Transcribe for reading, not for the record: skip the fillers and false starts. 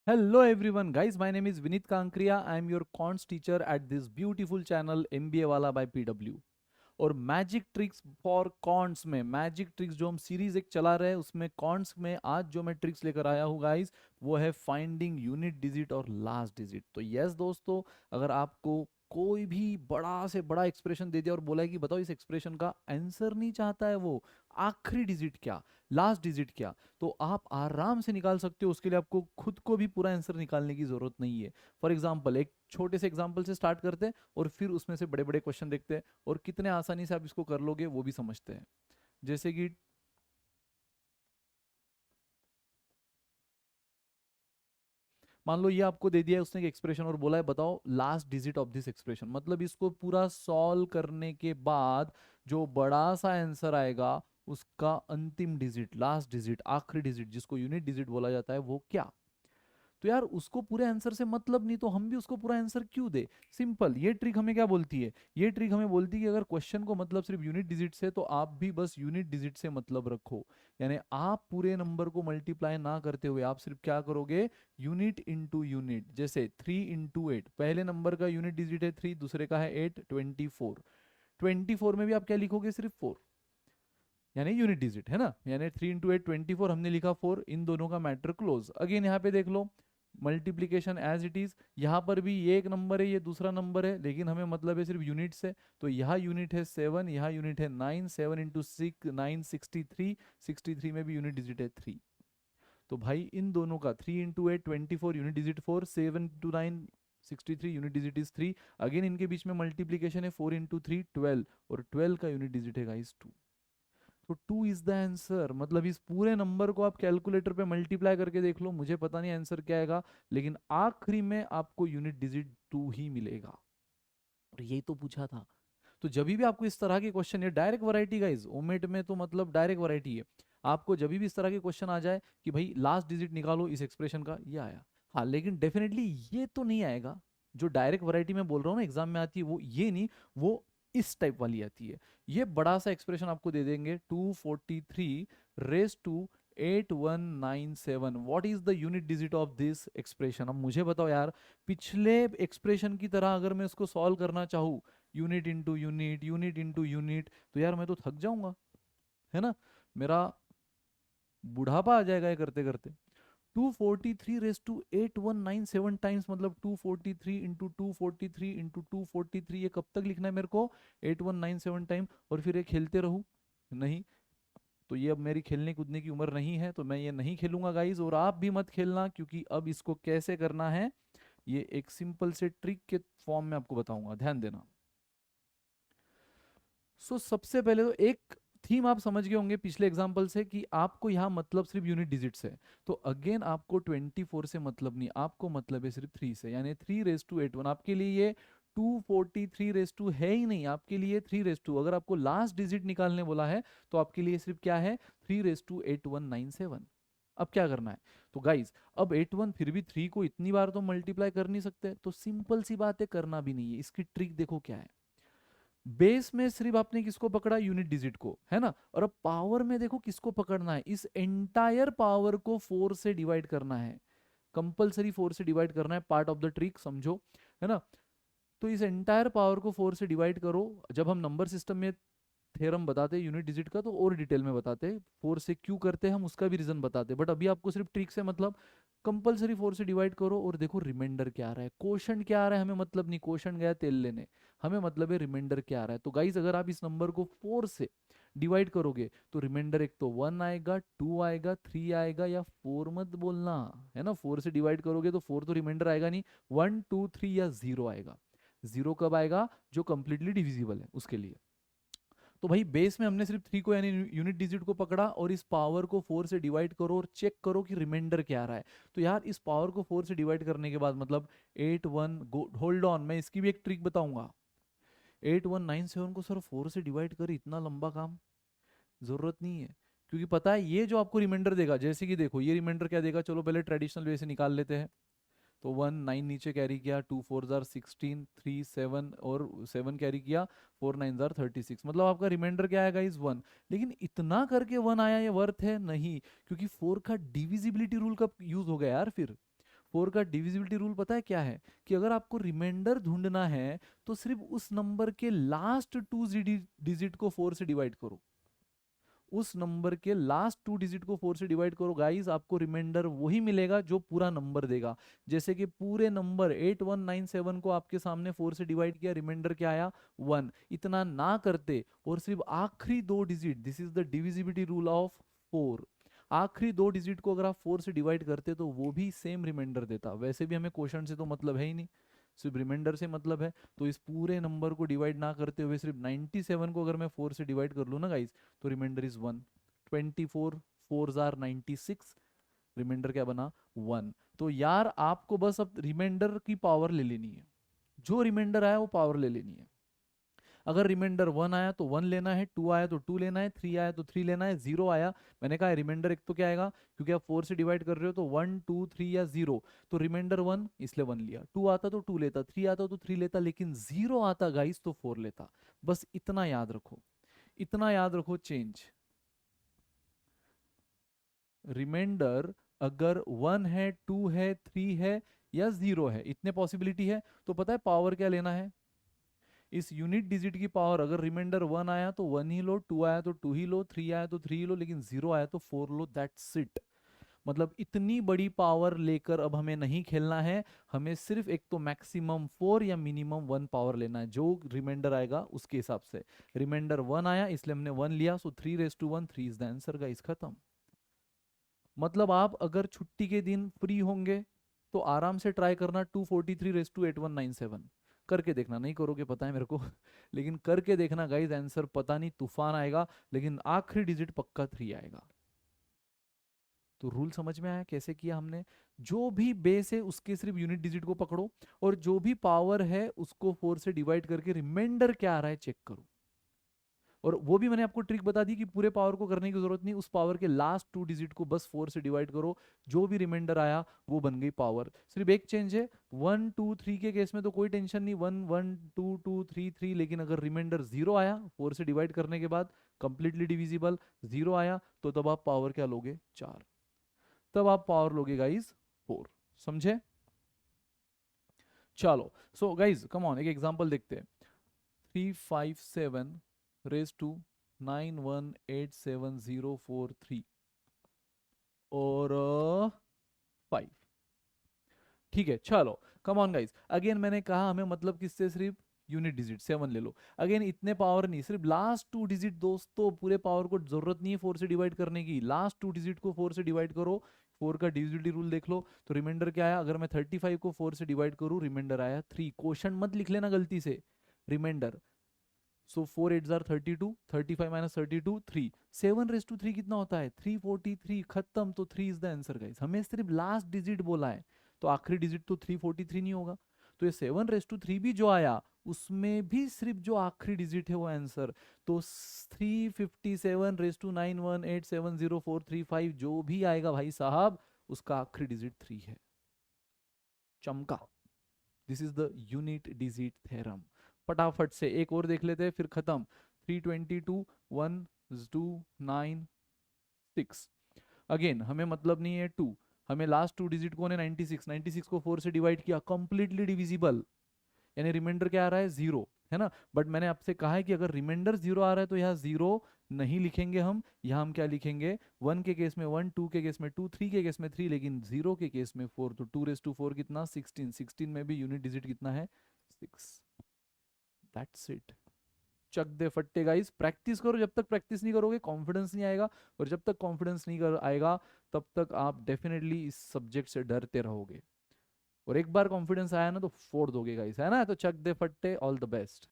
Hello everyone, guys. My name is Vinit Kankriya. I am your cons teacher at this beautiful channel MBA वाला by PW. और magic tricks for counts में magic tricks जो हम series एक चला रहे हैं उसमें कॉन्ट्स में आज जो मैं ट्रिक्स लेकर आया हूँ गाइस वो है फाइंडिंग यूनिट डिजिट और लास्ट डिजिट। तो यस दोस्तों, अगर आपको कोई भी बड़ा से बड़ा एक्सप्रेशन दे दिया और बोला है कि बताओ इस एक्सप्रेशन का आंसर नहीं चाहता है वो आखिरी डिजिट क्या, लास्ट डिजिट क्या, तो आप आराम से निकाल सकते हो। उसके लिए आपको खुद को भी पूरा आंसर निकालने की जरूरत नहीं है। फॉर एग्जाम्पल एक छोटे से एग्जाम्पल से स्टार्ट करते हैं और फिर उसमें से बड़े बड़े क्वेश्चन देखते हैं और कितने आसानी से आप इसको कर लोगे वो भी समझते हैं। जैसे कि मान लो ये आपको दे दिया है उसने एक एक्सप्रेशन और बोला है बताओ last digit of this expression, मतलब इसको पूरा सॉल्व करने के बाद जो बड़ा सा आंसर आएगा उसका अंतिम डिजिट, लास्ट डिजिट, आखिरी डिजिट जिसको यूनिट डिजिट बोला जाता है वो क्या। तो यार उसको पूरे आंसर से मतलब नहीं तो हम भी उसको पूरा आंसर क्यों दे। सिंपल ये ट्रिक हमें क्या बोलती है, ये ट्रिक हमें बोलती है कि अगर क्वेश्चन को मतलब सिर्फ यूनिट डिजिट से तो आप भी बस यूनिट डिजिट से मतलब रखो। यानी आप पूरे नंबर को मल्टीप्लाई ना करते हुए आप सिर्फ क्या करोगे, यूनिट इंटू यूनिट। जैसे 3 इंटू 8, पहले नंबर का यूनिट डिजिट है 3, दूसरे का है 8, 24। 24 में भी आप क्या लिखोगे, सिर्फ 4, यानी यूनिट डिजिट है ना। यानी 3 इंटू 8 24, हमने लिखा 4, इन दोनों का मैटर क्लोज। अगेन यहाँ पे देख लो मल्टीप्लीकेशन एज इट इज, यहाँ पर भी ये एक नंबर है ये दूसरा नंबर है लेकिन हमें मतलब है सिर्फ यूनिट से। तो यहाँ यूनिट है 7, यहाँ यूनिट है 9, 7 इंटू 6 9, 63, 63 में भी यूनिट डिजिट है 3। तो भाई इन दोनों का 3 into 8 24 unit digit 4, 7 into 9 63 unit digit is 3। Again इनके बीच में मल्टीप्लीकेशन है 4 इंटू 3 12 और 12 का यूनिट डिजिट है गाइस 2। तो 2 इज द आंसर। मतलब इस पूरे नंबर को आप कैलकुलेटर पे मल्टीप्लाई करके देख लो, मुझे पता नहीं आंसर क्या आएगा लेकिन आखिरी में आपको यूनिट डिजिट 2 ही मिलेगा। और यही तो पूछा था। तो जब भी आपको इस तरह के क्वेश्चन, ये डायरेक्ट वैरायटी गाइस, ओमेट में तो मतलब डायरेक्ट वैरायटी है। आपको जब भी इस तरह के क्वेश्चन आ जाए कि भाई लास्ट डिजिट निकालो इस एक्सप्रेशन का, ये आया। हाँ लेकिन डेफिनेटली ये तो नहीं आएगा जो डायरेक्ट वैरायटी में बोल रहा हूँ ना एग्जाम में आती है, वो ये नहीं, वो इस टाइप वाली आती है। ये बड़ा सा एक्सप्रेशन आपको दे देंगे 243 raise to 8197, what is the unit digit of this expression. अब मुझे बताओ यार, पिछले एक्सप्रेशन की तरह अगर मैं इसको सॉल्व करना चाहूँ unit into unit, unit into unit, तो यार मैं तो थक जाऊंगा, है ना। मेरा बुढ़ापा आ जाएगा ये करते करते। 243 रेस टू 8197 टाइम्स, मतलब 243 इंटू 243 इंटू 243, ये कब तक लिखना है मेरे को, 8197 टाइम। और फिर ये खेलते रहूं, नहीं। तो ये अब मेरी खेलने कूदने की उम्र नहीं है तो मैं ये नहीं खेलूंगा गाइज, और आप भी मत खेलना क्योंकि अब इसको कैसे करना है ये एक सिंपल से ट्रिक के फॉर्म में आपको बताऊंगा, ध्यान देना। सबसे पहले तो एक थीम आप समझ गए होंगे पिछले एग्जाम्पल से कि आपको यहाँ मतलब सिर्फ यूनिट डिजिट्स है। तो अगेन आपको 24 से मतलब नहीं, आपको मतलब है सिर्फ 3 से, यानी 3 रेस टू 81 आपके लिए ये 243 रेस टू है ही नहीं, आपके लिए 3 रेस टू, अगर आपको लास्ट डिजिट निकालने बोला है तो आपके लिए सिर्फ क्या है, 3 रेस टू 8197। अब क्या करना है, तो गाइज अब 81 फिर भी 3 को इतनी बार तो मल्टीप्लाई कर नहीं सकते, तो सिंपल सी बात है, करना भी नहीं है। इसकी ट्रिक देखो क्या है, बेस में सिर्फ आपने किसको पकड़ा, यूनिट डिजिट को, है ना। और अब पावर में देखो किसको पकड़ना है, इस एंटायर पावर को 4 से डिवाइड करना है, कंपलसरी 4 से डिवाइड करना है, पार्ट ऑफ द ट्रिक समझो, है ना। तो इस एंटायर पावर को 4 से डिवाइड करो। जब हम नंबर सिस्टम में थ्योरम बताते हैं यूनिट डिजिट का तो और डिटेल में बताते हैं, 4 से क्यों करते हैं हम उसका भी रीजन बताते हैं, बट अभी आपको सिर्फ ट्रिक से मतलब, कंपलसरी 4 से डिवाइड करो और देखो रिमाइंडर क्या आ रहा है, क्वोशंट क्या आ रहा है हमें मतलब नहीं, क्वोशंट गया तेल लेने, हमें मतलब है रिमाइंडर क्या आ रहा है। तो गाइज अगर आप इस नंबर को 4 से डिवाइड करोगे तो रिमाइंडर एक तो 1 आएगा, 2 आएगा, 3 आएगा, या 4 मत बोलना, है ना। 4 से डिवाइड करोगे तो 4 तो रिमाइंडर आएगा नहीं, 1 2 3 या 0 आएगा। 0 कब आएगा, जो कंप्लीटली डिविजिबल है उसके लिए। तो भाई बेस में हमने सिर्फ 3 को यानी यूनिट डिजिट को पकड़ा और इस पावर को 4 से डिवाइड करो और चेक करो कि रिमाइंडर क्या आ रहा है। तो यार इस पावर को 4 से डिवाइड करने के बाद मतलब 81, होल्ड ऑन, मैं इसकी भी एक ट्रिक बताऊंगा। 8197 को सर 4 से डिवाइड कर, इतना लंबा काम जरूरत नहीं है, क्योंकि पता है ये जो आपको रिमाइंडर देगा, जैसे कि देखो ये रिमाइंडर क्या देगा, चलो पहले ट्रेडिशनल वे से निकाल लेते हैं। तो 1 9 नीचे कैरी किया, 2 4 जार 16, 3 7 और 7 कैरी किया, 4 9 जार 36, मतलब आपका रिमाइंडर क्या आएगा इज 1। लेकिन इतना करके 1 आया, ये वर्थ है नहीं, क्योंकि 4 का डिविजिबिलिटी रूल का यूज हो गया यार। फिर 4 का डिविजिबिलिटी रूल पता है क्या है? कि अगर आपको रिमाइंडर ढूंढना है तो सिर्फ उस नंबर के लास्ट 2 डिजिट को 4 से डिवाइड करो, उस नंबर के लास्ट 2 डिजिट को 4 से डिवाइड करो गाइस, आपको रिमाइंडर वही मिलेगा जो पूरा नंबर देगा। जैसे कि पूरे नंबर 8197 को आपके सामने 4 से डिवाइड किया, रिमाइंडर क्या आया? 1। इतना ना करते और सिर्फ आखिरी 2 digit, this is the divisibility rule of 4, आखिरी 2 डिजिट को अगर आप 4 से डिवाइड करते तो वो भी सेम रिमाइंडर देता। वैसे भी हमें क्वेश्चन से तो मतलब है ही नहीं, सिर्फ रिमाइंडर से मतलब है। तो इस पूरे नंबर को डिवाइड ना करते हुए सिर्फ 97 को अगर मैं 4 से डिवाइड कर लूँ ना गाइस, तो रिमाइंडर इज 1। 24 4 आर 96, रिमाइंडर क्या बना? 1। तो यार आपको बस अब रिमाइंडर की पावर ले लेनी है, जो रिमाइंडर आया वो पावर ले लेनी है। अगर रिमाइंडर 1 आया तो 1 लेना है, 2 आया तो 2 लेना है, 3 आया तो 3 लेना है, 0 आया, मैंने कहा रिमाइंडर एक तो क्या आएगा, क्योंकि आप 4 से डिवाइड कर रहे हो तो 1 2 3 या 0, तो रिमाइंडर 1 इसलिए 1 लिया, 2 आता तो 2 लेता, 3 आता तो 3 लेता, लेकिन 0 आता गाइस तो 4 लेता। बस इतना याद रखो, इतना याद रखो चेंज। रिमाइंडर अगर 1 है, 2 है, 3 है या 0 है, इतने पॉसिबिलिटी है, तो पता है पावर क्या लेना है? इस यूनिट डिजिट की पावर, अगर रिमाइंडर 1 आया तो 1 ही लो, 2 आया तो 2 ही लो, 3 आया तो 3 ही लो, लेकिन 0 आया तो 4 लो, दैट्स इट। मतलब इतनी बड़ी पावर लेकर अब हमें नहीं खेलना है, हमें सिर्फ एक तो मैक्सिमम 4 या मिनिमम 1 पावर लेना है, जो रिमाइंडर आएगा उसके हिसाब से। रिमाइंडर 1 आया इसलिए हमने 1 लिया, सो 3 1 3 इज द आंसर गाइस, खत्म। मतलब आप अगर छुट्टी के दिन फ्री होंगे तो आराम से ट्राई करना 243 8197, करके देखना, नहीं करोगे पता है मेरे को लेकिन करके देखना गाइस, आंसर पता नहीं तूफान आएगा, लेकिन आखिरी डिजिट पक्का 3 आएगा। तो रूल समझ में आया कैसे किया हमने? जो भी बेस है उसके सिर्फ यूनिट डिजिट को पकड़ो, और जो भी पावर है उसको 4 से डिवाइड करके रिमाइंडर क्या आ रहा है चेक करो। और वो भी मैंने आपको ट्रिक बता दी कि पूरे पावर को करने की जरूरत नहीं, उस पावर के लास्ट 2 डिजिट को बस 4 से डिवाइड करो, जो भी रिमाइंडर आया वो बन गई पावर। सिर्फ एक चेंज है, 1 2 3 के केस में तो कोई टेंशन नहीं, 1 1 2 2 3 3, लेकिन अगर रिमाइंडर 0 आया 4 से डिवाइड करने के बाद, कंप्लीटली डिविजिबल, 0 आया तो तब आप पावर क्या लोगे? 4, तब आप पावर लोगे गाइज 4। समझे? चलो, सो गाइज कम ऑन, एक एग्जांपल देखते हैं। 357 रेज टू 9187043 और 5। ठीक है, चलो कम ऑन गाइस, अगेन मैंने कहा हमें मतलब किससे? सिर्फ यूनिट डिजिट 7 ले लो। अगेन इतने पावर नहीं, सिर्फ लास्ट 2 डिजिट दोस्तों, पूरे पावर को जरूरत नहीं है 4 से डिवाइड करने की, लास्ट 2 डिजिट को 4 से डिवाइड करो। 4 का डिविजिबिलिटी रूल देख लो, तो रिमाइंडर क्या आया? अगर मैं 35 को 4 से डिवाइड करूं, रिमाइंडर आया 3। क्वेश्चन मत लिख लेना गलती से, रिमाइंडर। सो 4 8 जार 32, 35 माइनस 32 3, 7 रेज टू 3 कितना होता है? 343, खत्म। तो 3 इज द आंसर गाइस, हमें सिर्फ लास्ट डिजिट बोला है, तो आखिरी डिजिट तो 343 नहीं होगा, तो ये 7 रेज टू 3 भी जो आया उसमें भी सिर्फ जो आखिरी डिजिट है वो आंसर। तो 357 रेज टू 9187043 जो भी आएगा भाई साहब, उसका आखिरी डिजिट 3 है। चमका। This is the unit digit theorem. फटाफट से एक और देख लेते हैं फिर खत्म। 322 1 2 9 6, अगेन हमें मतलब नहीं है 2, हमें लास्ट 2 डिजिट को 96, 96 को 4 से डिवाइड किया, कंप्लीटली डिविजिबल, यानी रिमाइंडर क्या आ रहा है? 0, है ना। बट मैंने आपसे कहा है कि अगर रिमाइंडर 0 आ रहा है तो यहाँ 0 नहीं लिखेंगे हम, यहाँ हम क्या लिखेंगे? 1 के केस में 1, 2 के केस में 2, 3 के केस में 3, लेकिन 0 के केस में 4, तो 2 रेज टू 4 कितना? 16, 16 में भी यूनिट डिजिट कितना है? 6। That's it. चक दे फट्टे गाइस, प्रैक्टिस करो, जब तक प्रैक्टिस नहीं करोगे कॉन्फिडेंस नहीं आएगा, और जब तक कॉन्फिडेंस नहीं आएगा तब तक आप डेफिनेटली इस सब्जेक्ट से डरते रहोगे, और एक बार कॉन्फिडेंस आया ना तो फोड़ दोगे गाइस, है ना। तो चक दे फट्टे, ऑल द बेस्ट।